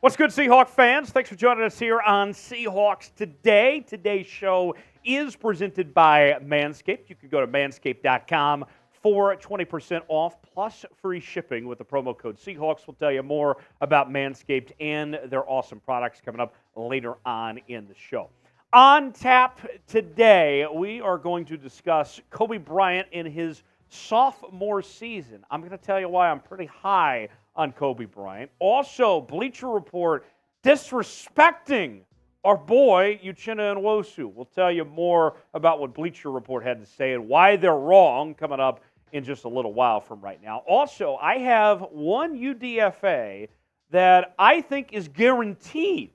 What's good, Seahawk fans? Thanks for joining us here on Seahawks Today. Today's show is presented by Manscaped. You can go to manscaped.com for 20% off plus free shipping with the promo code Seahawks. We'll tell you more about Manscaped and their awesome products coming up later on in the show. On tap today, we are going to discuss Coby Bryant in his sophomore season. I'm going to tell you why I'm pretty high on Coby Bryant. Also, Bleacher Report disrespecting our boy, Uchenna Nwosu. We'll tell you more about what Bleacher Report had to say and why they're wrong coming up in just a little while from right now. Also, I have one UDFA that I think is guaranteed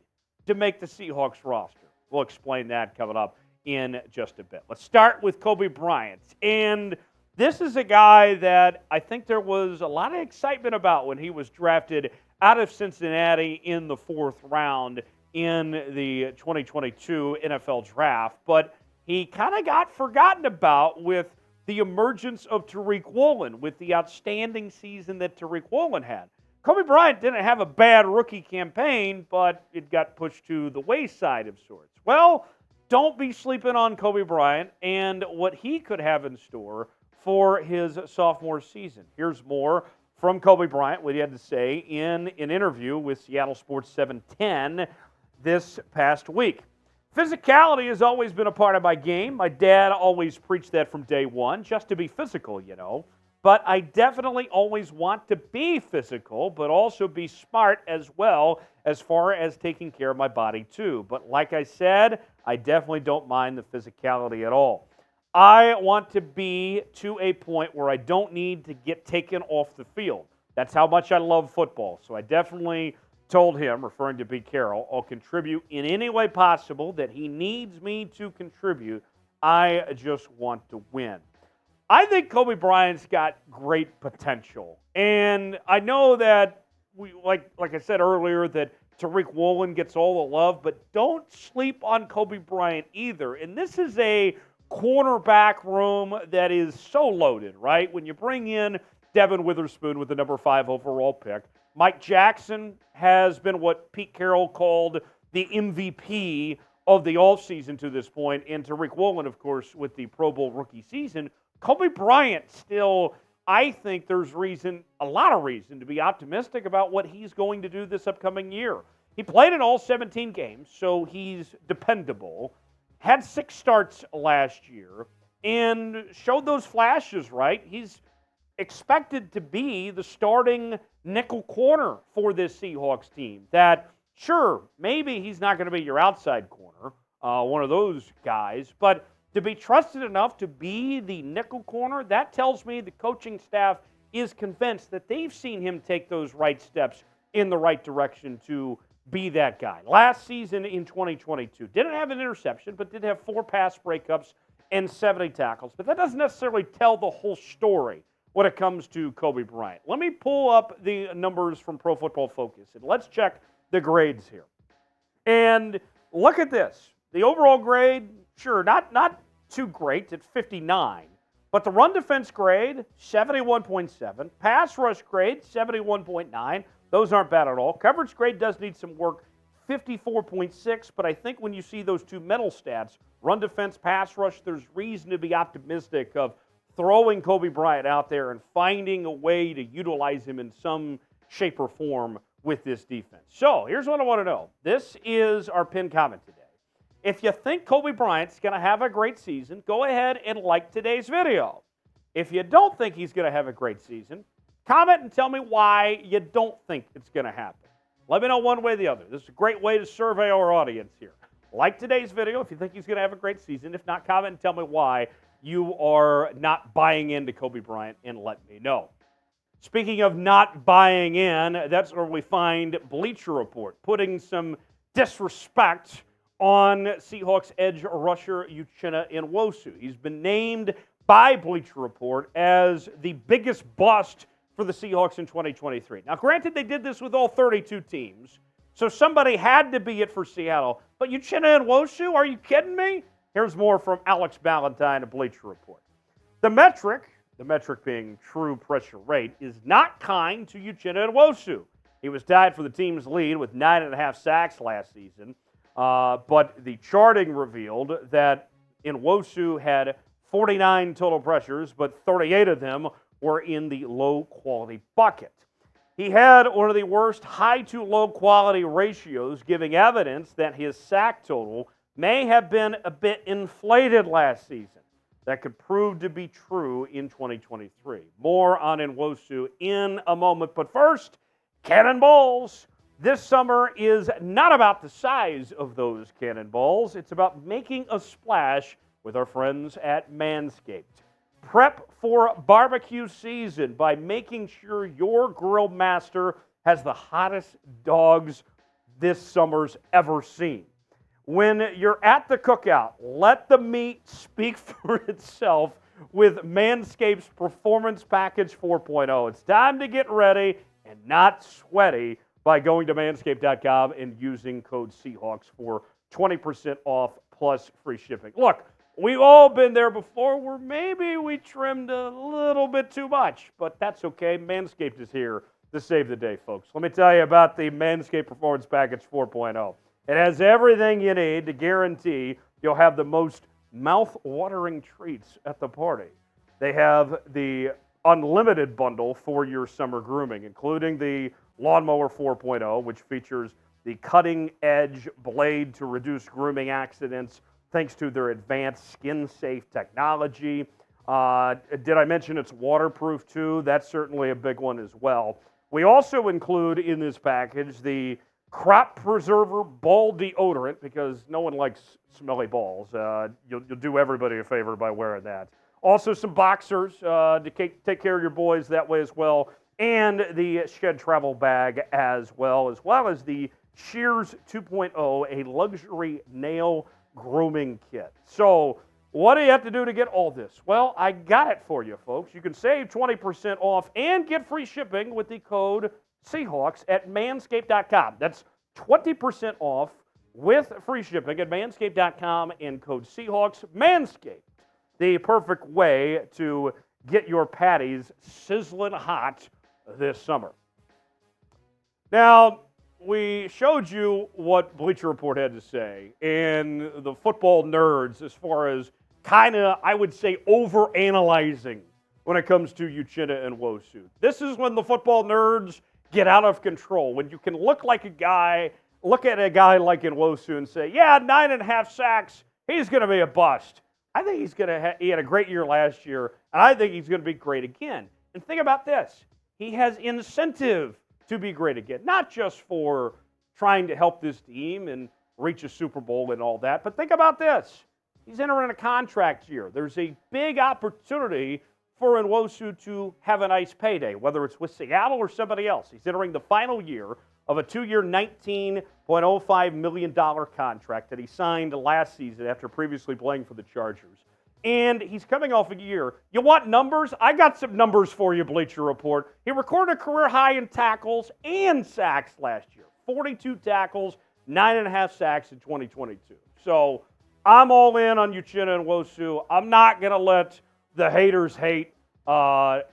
to make the Seahawks roster. We'll explain that coming up in just a bit. Let's start with Coby Bryant. And this is a guy that I think there was a lot of excitement about when he was drafted out of Cincinnati in the 4th round in the 2022 NFL Draft. But he kind of got forgotten about with the emergence of Tariq Woolen, with the outstanding season that Tariq Woolen had. Coby Bryant didn't have a bad rookie campaign, but it got pushed to the wayside of sorts. Well, don't be sleeping on Coby Bryant and what he could have in store for his sophomore season. Here's more from Coby Bryant, what he had to say in an interview with Seattle Sports 710 this past week. Physicality has always been a part of my game. My dad always preached that from day one, just to be physical, you know. But I definitely always want to be physical, but also be smart as well as far as taking care of my body too. But like I said, I definitely don't mind the physicality at all. I want to be to a point where I don't need to get taken off the field. That's how much I love football. So I definitely told him, referring to Pete Carroll, I'll contribute in any way possible that he needs me to contribute. I just want to win. I think Coby Bryant's got great potential. And I know that, like I said earlier, that Tariq Woolen gets all the love, but don't sleep on Coby Bryant either. And this is a cornerback room that is so loaded, right? When you bring in Devin Witherspoon with the number 5 overall pick, Mike Jackson has been what Pete Carroll called the MVP of the offseason to this point, and Tariq Woolen, of course, with the Pro Bowl rookie season. Coby Bryant still, I think there's reason, a lot of reason, to be optimistic about what he's going to do this upcoming year. He played in all 17 games, so he's dependable. Had 6 starts last year and showed those flashes, right? He's expected to be the starting nickel corner for this Seahawks team. That, sure, maybe he's not going to be your outside corner, one of those guys, but to be trusted enough to be the nickel corner, that tells me the coaching staff is convinced that they've seen him take those right steps in the right direction to be that guy. Last season in 2022, didn't have an interception, but did have 4 pass breakups and 70 tackles. But that doesn't necessarily tell the whole story when it comes to Coby Bryant. Let me pull up the numbers from Pro Football Focus, and let's check the grades here. And look at this. The overall grade, sure, not too great at 59, but the run defense grade, 71.7. Pass rush grade, 71.9. Those aren't bad at all. Coverage grade does need some work, 54.6, but I think when you see those two mental stats, run defense, pass rush, there's reason to be optimistic of throwing Coby Bryant out there and finding a way to utilize him in some shape or form with this defense. So here's what I want to know. This is our pinned comment today. If you think Coby Bryant's going to have a great season, go ahead and like today's video. If you don't think he's going to have a great season, comment and tell me why you don't think it's going to happen. Let me know one way or the other. This is a great way to survey our audience here. Like today's video if you think he's going to have a great season. If not, comment and tell me why you are not buying into Coby Bryant and let me know. Speaking of not buying in, that's where we find Bleacher Report putting some disrespect on Seahawks edge rusher Uchenna Nwosu. He's been named by Bleacher Report as the biggest bust for the Seahawks in 2023. Now, granted, they did this with all 32 teams, so somebody had to be it for Seattle. But Uchenna Nwosu, are you kidding me? Here's more from Alex Ballantyne of Bleacher Report. The metric being true pressure rate, is not kind to Uchenna Nwosu. He was tied for the team's lead with 9.5 sacks last season. But the charting revealed that Nwosu had 49 total pressures, but 38 of them were in the low-quality bucket. He had one of the worst high-to-low quality ratios, giving evidence that his sack total may have been a bit inflated last season. That could prove to be true in 2023. More on Nwosu in a moment. But first, cannonballs. This summer is not about the size of those cannonballs. It's about making a splash with our friends at Manscaped. Prep for barbecue season by making sure your grill master has the hottest dogs this summer's ever seen. When you're at the cookout, let the meat speak for itself with Manscaped's Performance Package 4.0. It's time to get ready and not sweaty by going to manscaped.com and using code Seahawks for 20% off plus free shipping. Look, we've all been there before where maybe we trimmed a little bit too much, but that's okay. Manscaped is here to save the day, folks. Let me tell you about the Manscaped Performance Package 4.0. It has everything you need to guarantee you'll have the most mouth-watering treats at the party. They have the unlimited bundle for your summer grooming, including the Lawnmower 4.0, which features the cutting-edge blade to reduce grooming accidents thanks to their advanced skin-safe technology. Did I mention it's waterproof too? That's certainly a big one as well. We also include in this package the Crop Preserver Ball Deodorant, because no one likes smelly balls. You'll do everybody a favor by wearing that. Also some boxers to take care of your boys that way as well, and the Shed Travel Bag as well as the Shears 2.0, a luxury nail grooming kit. So what do you have to do to get all this? Well, I got it for you, folks. You can save 20% off and get free shipping with the code Seahawks at manscaped.com. That's 20% off with free shipping at manscaped.com and code Seahawks. Manscaped, the perfect way to get your patties sizzling hot this summer. Now, we showed you what Bleacher Report had to say, and the football nerds as far as kind of, I would say, overanalyzing when it comes to Uchenna Nwosu. This is when the football nerds get out of control, when you can look at a guy like Nwosu and say, yeah, 9.5 sacks, he's going to be a bust. I think he had a great year last year, and I think he's going to be great again. And think about this. He has incentive to be great again, not just for trying to help this team and reach a Super Bowl and all that, but think about this. He's entering a contract year. There's a big opportunity for Nwosu to have a nice payday, whether it's with Seattle or somebody else. He's entering the final year of a 2-year, $19.05 million contract that he signed last season after previously playing for the Chargers. And he's coming off a year. You want numbers? I got some numbers for you, Bleacher Report. He recorded a career high in tackles and sacks last year. 42 tackles, 9.5 sacks in 2022. So I'm all in on Uchenna Nwosu. I'm not going to let the haters hate. We're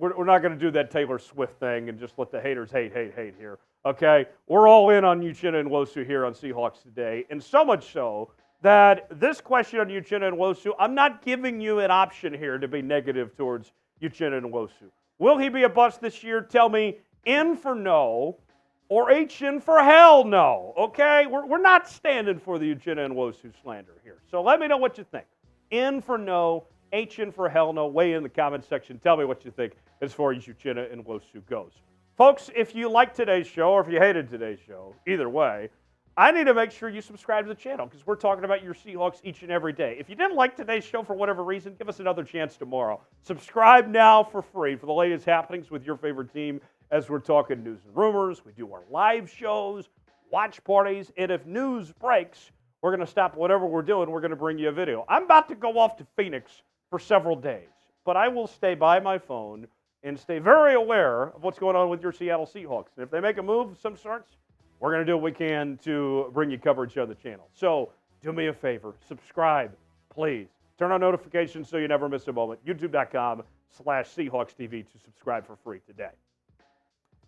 not going to do that Taylor Swift thing and just let the haters hate here. Okay? We're all in on Uchenna Nwosu here on Seahawks Today. And so much so that this question on Uchenna Nwosu, I'm not giving you an option here to be negative towards Uchenna Nwosu. Will he be a bust this year? Tell me in for no or H in for hell no. Okay? We're not standing for the Uchenna Nwosu slander here. So let me know what you think. In for no, H in for hell no. Weigh in the comment section. Tell me what you think as far as Uchenna Nwosu goes. Folks, if you liked today's show or if you hated today's show, either way, I need to make sure you subscribe to the channel because we're talking about your Seahawks each and every day. If you didn't like today's show for whatever reason, give us another chance tomorrow. Subscribe now for free for the latest happenings with your favorite team as we're talking news and rumors. We do our live shows, watch parties, and if news breaks, we're going to stop whatever we're doing. We're going to bring you a video. I'm about to go off to Phoenix for several days, but I will stay by my phone and stay very aware of what's going on with your Seattle Seahawks. And if they make a move of some sorts, we're going to do what we can to bring you coverage on the channel. So do me a favor. Subscribe, please. Turn on notifications so you never miss a moment. YouTube.com/SeahawksTV to subscribe for free today.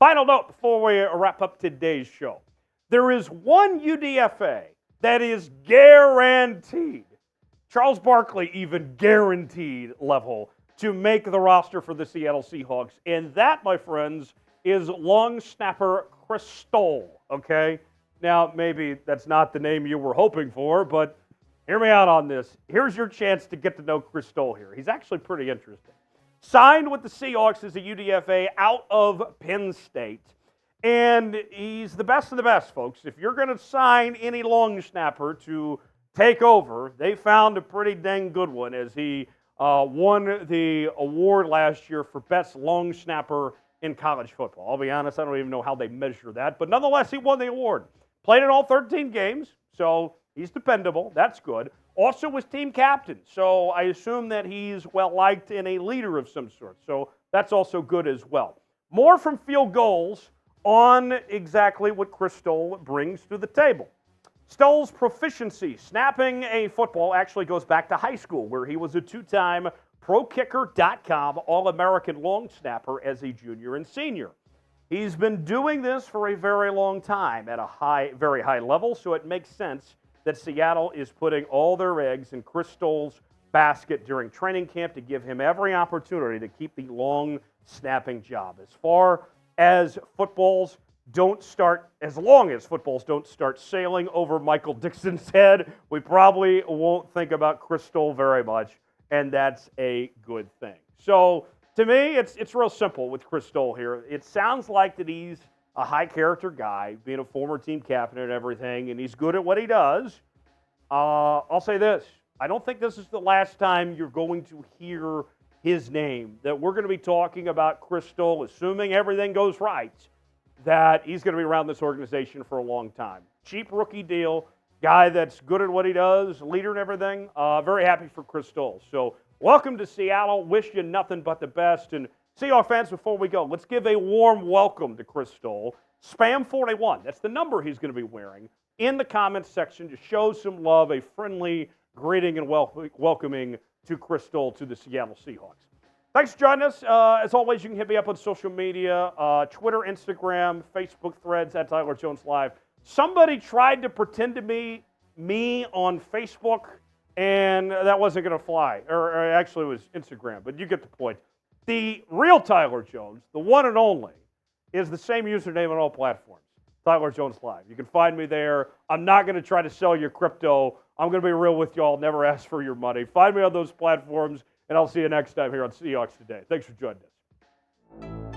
Final note before we wrap up today's show. There is one UDFA that is guaranteed, Charles Barkley even guaranteed level, to make the roster for the Seattle Seahawks. And that, my friends, is long snapper Chris Stoll, okay? Now, maybe that's not the name you were hoping for, but hear me out on this. Here's your chance to get to know Chris Stoll here. He's actually pretty interesting. Signed with the Seahawks as a UDFA out of Penn State. And he's the best of the best, folks. If you're going to sign any long snapper to take over, they found a pretty dang good one as he won the award last year for best long snapper in college football. I'll be honest, I don't even know how they measure that. But nonetheless, he won the award. Played in all 13 games, so he's dependable. That's good. Also was team captain, so I assume that he's well-liked and a leader of some sort. So that's also good as well. More from field goals on exactly what Chris Stoll brings to the table. Stoll's proficiency snapping a football actually goes back to high school, where he was a two-time ProKicker.com All-American long snapper as a junior and senior. He's been doing this for a very long time at a very high level, so it makes sense that Seattle is putting all their eggs in Chris Stoll's basket during training camp to give him every opportunity to keep the long snapping job. As long as footballs don't start sailing over Michael Dixon's head, we probably won't think about Chris Stoll very much, and that's a good thing. So, to me, it's real simple with Chris Stoll here. It sounds like that he's a high-character guy, being a former team captain and everything, and he's good at what he does. I'll say this. I don't think this is the last time you're going to hear his name, that we're going to be talking about Chris Stoll, assuming everything goes right, that he's going to be around this organization for a long time. Cheap rookie deal, guy that's good at what he does, leader and everything. Very happy for Chris Stoll. So welcome to Seattle. Wish you nothing but the best. And Seahawks fans, before we go, let's give a warm welcome to Chris Stoll. Spam41, that's the number he's going to be wearing, in the comments section to show some love, a friendly greeting and welcoming to Chris Stoll to the Seattle Seahawks. Thanks for joining us. As always, you can hit me up on social media, Twitter, Instagram, Facebook threads, at Tyler Jones Live. Somebody tried to pretend to be me on Facebook, and that wasn't going to fly. Or actually, it was Instagram, but you get the point. The real Tyler Jones, the one and only, is the same username on all platforms. Tyler Jones Live. You can find me there. I'm not going to try to sell you crypto. I'm going to be real with y'all. Never ask for your money. Find me on those platforms, and I'll see you next time here on Seahawks Today. Thanks for joining us.